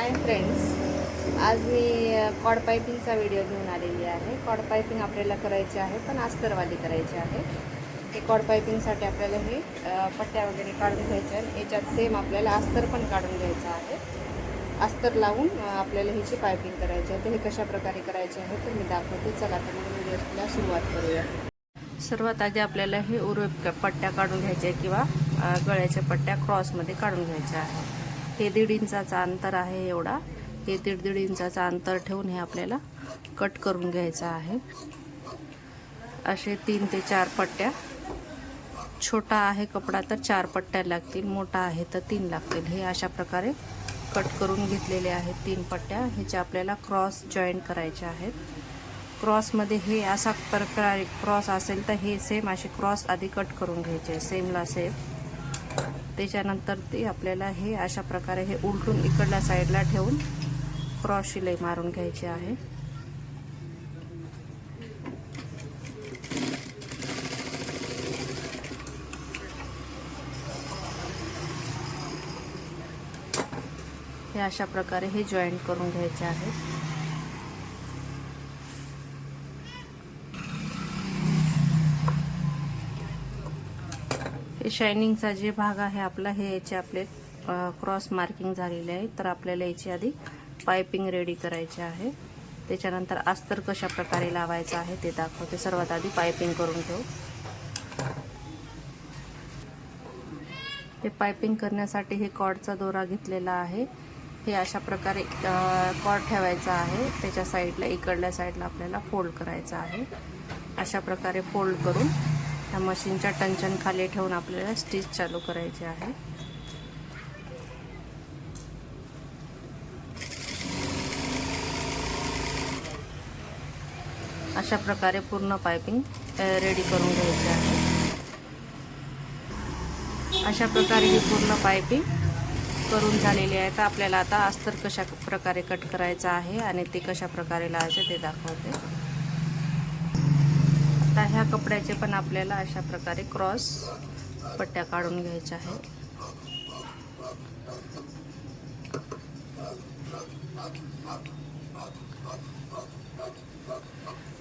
Hi friends, आज मी cod पायपिंगचा video घेऊन आलेली आहे। कॉड पायपिंग आपल्याला करायची आहे, पण अस्तरवाली करायची आहे। हे कॉड पायपिंगसाठी आपल्याला हे पट्ट्या वगैरे काढून घ्यायच्या आहेत। याच्यात सेम आपल्याला अस्तर पण काढून घ्यायचं आहे। अस्तर लावून आपल्याला ह्याची पायपिंग करायची आहे। तर हे कशा प्रकारे करायचे आहे तर मी दाखवते। चला तर मग व्हिडिओला सुरुवात करूया। सर्वात आधी आपल्याला हे उर्वरित पट्ट्या काढून घ्यायच्या किंवा गळ्याच्या पट्ट्या क्रॉसमध्ये काढून घ्यायच्या आहे। हे 1.5 इंचाचा अंतर आहे एवढा। हे 1.5 इंचाचा अंतर ठेवून हे आपल्याला कट करून घ्यायचं आहे। असे 3 ते 4 पट्ट्या। छोटा आहे कपडा तर 4 पट्ट्या लागतील, मोठा आहे तर 3 लागतील। हे अशा प्रकारे कट करून घेतलेले आहेत 3 पट्ट्या। ह्याचे आपल्याला क्रॉस जॉईन करायचे आहेत। क्रॉसमध्ये हे असा प्रकारे क्रॉस असेल तर हे सेम असे क्रॉस आधी कट करून घ्यायचे सेमला सेम। त्याच्यानंतर ते आपल्याला हे अशा प्रकारे हे उलटून इकडल्या साईडला ठेवून क्रॉस शिलाई मारून घ्यायची आहे। हे अशा प्रकारे हे जॉईंट करून घ्यायचे आहे। हे शायनिंगचा जे भाग आहे आपला, हे याचे आपले क्रॉस मार्किंग झालेले आहे। तर आपल्याला याची आधी पाइपिंग रेडी करायची आहे। त्याच्यानंतर अस्तर कशा प्रकारे लावायचं आहे ते दाखवते। सर्वात आधी पाइपिंग करून घेऊ। हे पाइपिंग करण्यासाठी हे कॉर्डचा दोरा घेतलेला आहे। हे अशा प्रकारे कॉर्ड ठेवायचा आहे। त्याच्या साईडला इकडल्या साईडला आपल्याला फोल्ड करायचा आहे। अशा प्रकारे फोल्ड करून ह्या मशीनच्या टंचन खाली ठेवून आपल्याला स्टिच चालू करायचे आहे। अशा प्रकारे पूर्ण पाइपिंग रेडी करून घ्यायची आहे। अशा प्रकारे ही पूर्ण पाइपिंग करून झालेली आहे। तर आपल्याला आता अस्तर कशा प्रकारे कट करायचं आहे आणि ते कशा प्रकारे लावायचे ते दाखवते। आता ह्या कपड्याचे पण आपल्याला अशा प्रकारे क्रॉस पट्ट्या काढून घ्यायच्या आहेत।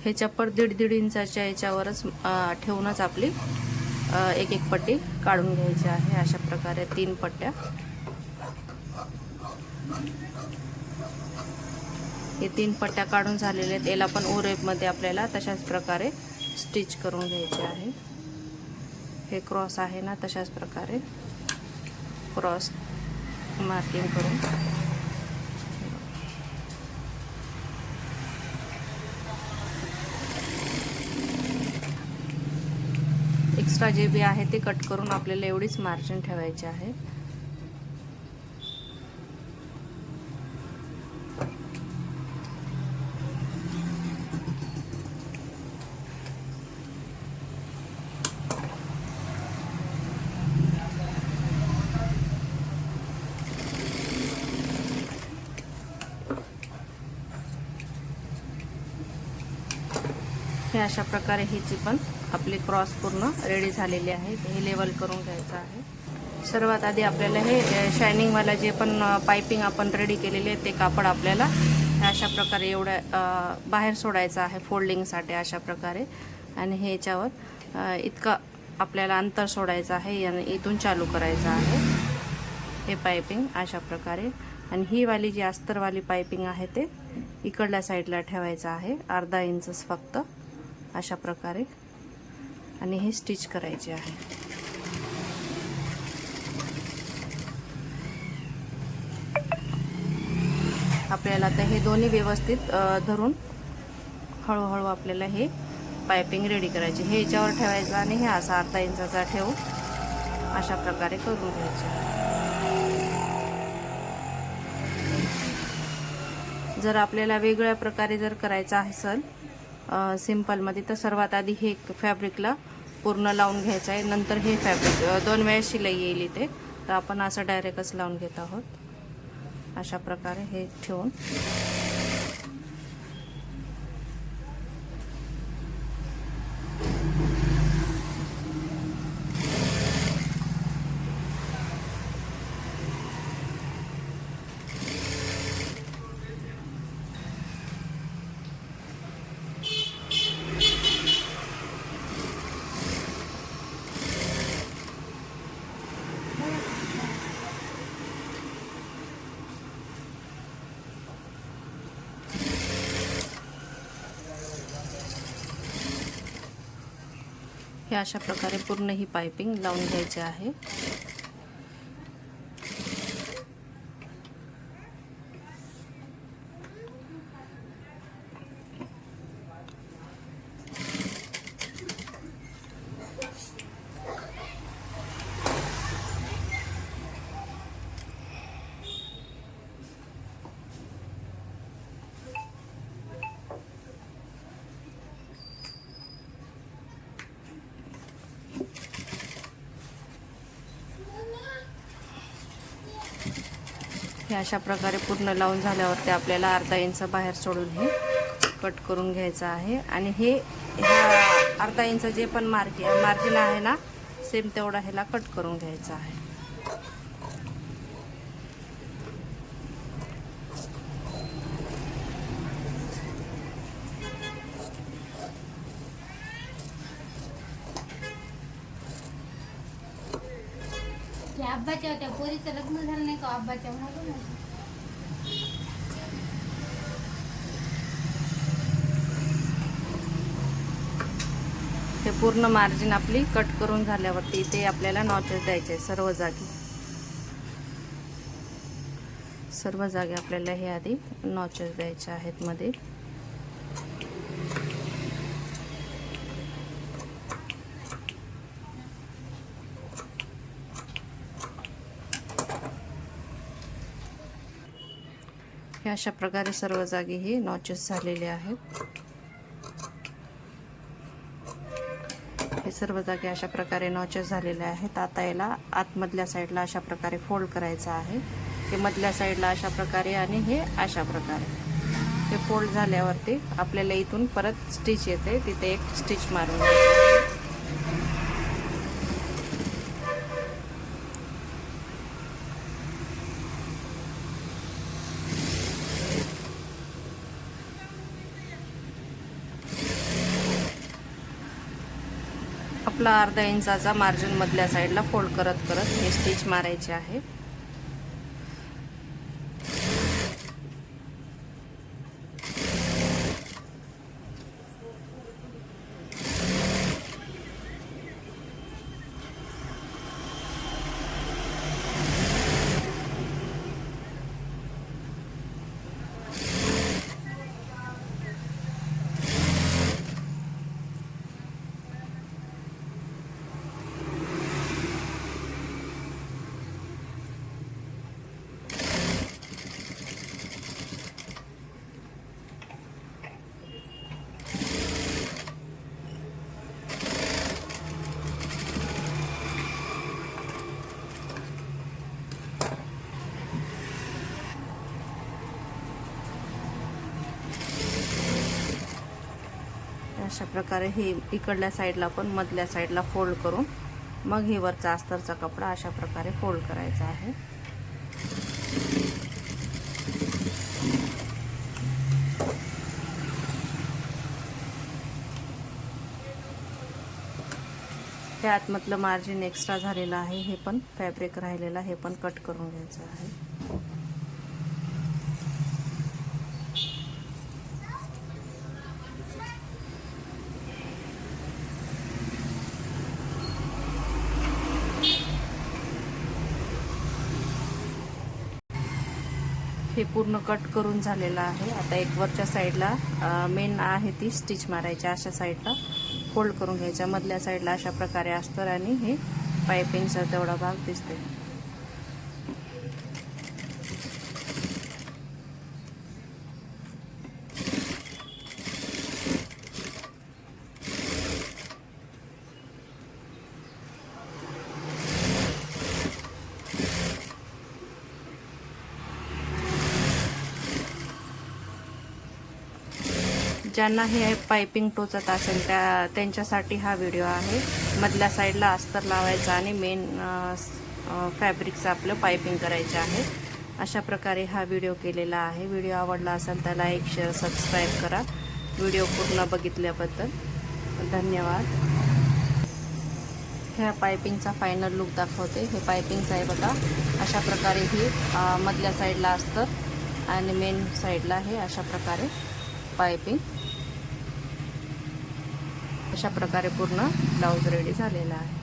हे चप्पर 1.5 इंचाच्या याच्यावरच ठेवूनच आपली एक एक पट्टी काढून घ्यायची आहे। अशा प्रकारे 3 पट्ट्या। हे 3 पट्ट्या काढून झालेले आहेत। याला पण ओरेपमध्ये आपल्याला तशाच प्रकारे स्टिच करून घ्यायचे आहे। हे क्रॉस आहे ना, तशाच प्रकारे क्रॉस मार्किंग करून एक्स्ट्रा जे बी आहे ते कट करून आपल्याला एवढीच मार्जिन ठेवायची आहे। हे अशा प्रकारे हीची पण आपली क्रॉस पूर्ण रेडी झालेली आहे। हे लेवल करून घ्यायचं आहे। सर्वात आधी आपल्याला हे शायनिंग वाला जे पण पाइपिंग आपण रेडी केलेले आहे ते कापड आपल्याला अशा प्रकारे एवढ्या बाहेर सोडायचं आहे फोल्डिंगसाठी अशा प्रकारे। आणि हे याच्यावर इतका आपल्याला अंतर सोडायचं आहे आणि इथून चालू करायचं आहे हे पाइपिंग अशा प्रकारे। आणि ही वाली जी अस्तरवाली पाइपिंग आहे ते इकडल्या साईडला ठेवायचं आहे, अर्धा इंचच फक्त अशा प्रकारे। आणि हे स्टिच करायचे आहे। आपल्याला आता हे दोन्ही व्यवस्थित धरून हळूहळू आपल्याला हे पाइपिंग रेडी करायची। हे याच्यावर ठेवायचं आणि हे असा अर्धा इंचाचा ठेवून अशा प्रकारे करून घ्यायचे। जर आपल्याला वेगळ्या प्रकारे जर करायचं असेल सिंपलमध्ये तर सर्वात आधी हे फॅब्रिकला पूर्ण लावून घ्यायचं आहे। नंतर हे फॅब्रिक 2 वेळा शिलाई येईल इथे, तर आपण असं डायरेक्टच लावून घेत आहोत। अशा प्रकारे हे ठेवून हे अशा प्रकारे पूर्ण ही पाइपिंग लावून घ्यायची आहे। हे अशा प्रकारे पूर्ण लावून झाल्यावरती आपल्याला अर्धा इंच बाहेर सोडून हे कट करून घ्यायचं आहे। आणि हे अर्धा इंच जे पण मार्जिन आहे ना, सेम तेवढा ह्याला कट करून घ्यायचा आहे। आब्बाच्या त्या पोरीचं लग्न झालं नाही का, आब्बाच्या म्हणून हे पूर्ण मार्जिन आपली कट करून झाल्यावरती ते आपल्याला नॉचेस द्यायचे सर्व जागी। सर्व जागी आपल्याला हे आधी नॉचेस द्यायचे आहेत मध्ये। हे अशा प्रकारे सर्व जागी हे नॉचेस झालेले आहेत। हे सर्व जागी अशा प्रकारे नॉचेस झालेले आहेत। आता याला आतमधल्या साईडला अशा प्रकारे फोल्ड करायचं आहे। हे मधल्या साईडला अशा प्रकारे आणि हे अशा प्रकारे हे फोल्ड झाल्यावरती आपल्याला इथून परत स्टिच येते, तिथे एक स्टिच मारून घ्यायची। आपला अर्धा इंचाचा मार्जिन मधल्या साईडला फोल्ड करत करत हे स्टिच मारायचे आहे। अशा प्रकारे हे इकडल्या साईडला पण मधल्या साईडला फोल्ड करून मग हे वरचा अस्तरचा कपडा अशा प्रकारे फोल्ड करायचा आहे। हे आतमधलं मार्जिन एक्स्ट्रा झालेलं आहे, हे पण फॅब्रिक राहिलेलं हे पण कट करून घ्यायचं आहे। हे पूर्ण कट करून झालेलं आहे। आता एक वरच्या साईडला मेन आहे ती स्टिच मारायची, अशा साईडला फोल्ड करून घ्यायच्या। मधल्या साईडला अशा प्रकारे अस्तर आणि हे पाइपिंगचा तेवढा भाग दिसते। ज्यांना हे पाइपिंग टोचत असेल त्यांच्यासाठी हा व्हिडिओ आहे। मधल्या साईडला अस्तर लावायचा आणि मेन फॅब्रिकचं आपलं पाइपिंग करायचं आहे। अशा प्रकारे हा व्हिडिओ केलेला आहे। व्हिडिओ आवडला असेल तर लाईक, शेअर, सबस्क्राईब करा। व्हिडिओ पूर्ण बघितल्याबद्दल धन्यवाद। ह्या पाइपिंगचा फायनल लुक दाखवते। हे पाइपिंगचं आहे बघा, अशा प्रकारे ही मधल्या साईडला अस्तर आणि मेन साईडला हे अशा प्रकारे पाइपिंग। अशा प्रकारे पूर्ण ब्लाऊज रेडी झालेला आहे.